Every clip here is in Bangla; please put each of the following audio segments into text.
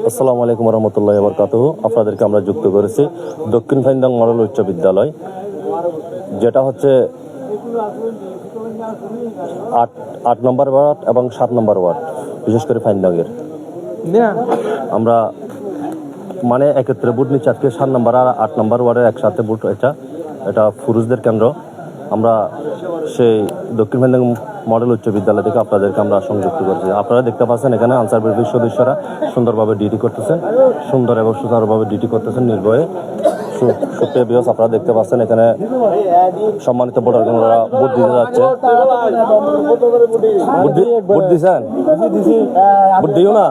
আসসালামু আলাইকুম রহমতুল্লাহ বরকাতুহু। আপনাদেরকে আমরা যুক্ত করেছি দক্ষিণ ফাইন্দাং মডেল উচ্চ বিদ্যালয়, যেটা হচ্ছে ৮ নম্বর ওয়ার্ড এবং ৭ নম্বর ওয়ার্ড, বিশেষ করে ফাইন্দাংয়ের। আমরা মানে একত্রে বুট নিচ্ছি আজকে ৭ নম্বর আর ৮ নম্বর ওয়ার্ডের একসাথে বুট। এটা পুরুষদের কেন্দ্র। আমরা সেই দক্ষিণ ফাইন্দাং মডেল উচ্চ বিদ্যালয় থেকে আপনাদেরকে আমরা সংযুক্ত করছি। আপনারা দেখতে পাচ্ছেন এখানে আনসার বিভাগের সদস্যরা সুন্দরভাবে ডিউটি করতেছেন, সুন্দর এবং সুচারুভাবে ডিউটি করতেছেন নির্ভয়ে। সুপ্রিয় ভিউয়ার্স, আপনারা দেখতে পাচ্ছেন এখানে সম্মানিত ভোটারগণরা ভোট দিতে যাচ্ছে। ভোট দিয়েছেন? ভোট দিও না।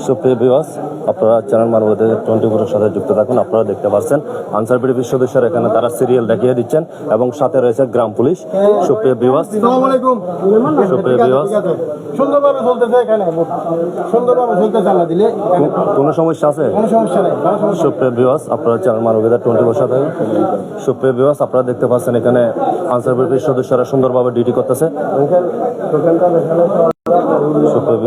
সুপ্রিয় ভিউয়ার্স, আপনারা চ্যানেল মারফতে 24-এর সাথে যুক্ত থাকুন। আপনারা দেখতে পাচ্ছেন আনসার বিভাগের সদস্যরা এখানে তারা সিরিয়াল দেখিয়ে দিচ্ছেন এবং সাথে রয়েছে গ্রাম পুলিশ। সুপ্রিয় ভিউয়ার্স, সুন্দরভাবে চলতেছে, এখানে সুন্দরভাবে চলতেছে। আল্লাহ দিলে কোনো সমস্যা আছে? কোনো সমস্যা নেই। সুপ্রিয় ভিউয়ার্স, আপনারা চ্যানেল মারফতে 24-এর সাথে। সুপ্রিয় ভিউয়ার্স, আপনারা দেখতে পাচ্ছেন এখানে আনসার বিভাগের সদস্যরা সুন্দরভাবে ডিউটি করতেছে। সুপ্রিয়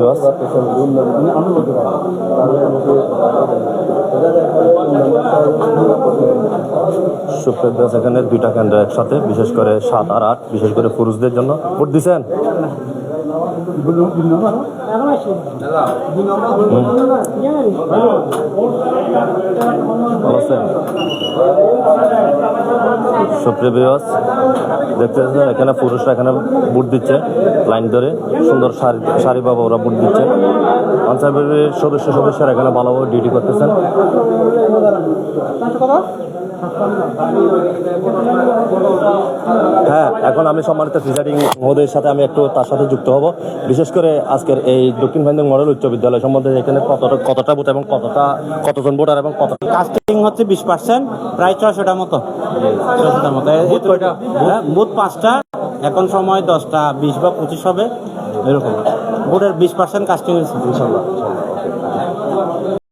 ভিউয়ার্স, এখানে 2টা কেন্দ্র একসাথে, বিশেষ করে 7 আর 8, বিশেষ করে পুরুষদের জন্য। ভোট দিচ্ছেন? সুপ্রিয় ভিউয়ার্স, দেখতে পাচ্ছেন এখানে পুরুষরা এখানে ভোট দিচ্ছে লাইন ধরে, সুন্দর সারিভাবে ওরা ভোট দিচ্ছে। আনসার বিভাগের সদস্যরা এখানে ভালোভাবে ডিউটি করতেছেন। হ্যাঁ, এখন আমি সম্মানিত প্রিসাইডিং মহোদয়ের সাথে আমি একটু তার সাথে যুক্ত হব। বিশেষ করে আজকের এই দক্ষিণ ফাইন্দাং মডেল উচ্চ বিদ্যালয় সম্বন্ধে এখানে কতটা ভোট এবং কতজন ভোটার এবং কাস্টিং হচ্ছে 20%, প্রায় 600টার মতো। 600টার মতো বুথ 5টা, এখন সময় 10টা 20 বা 25 হবে, এরকম ভোটের 20% কাস্টিং হয়েছে ইনশাল্লাহ।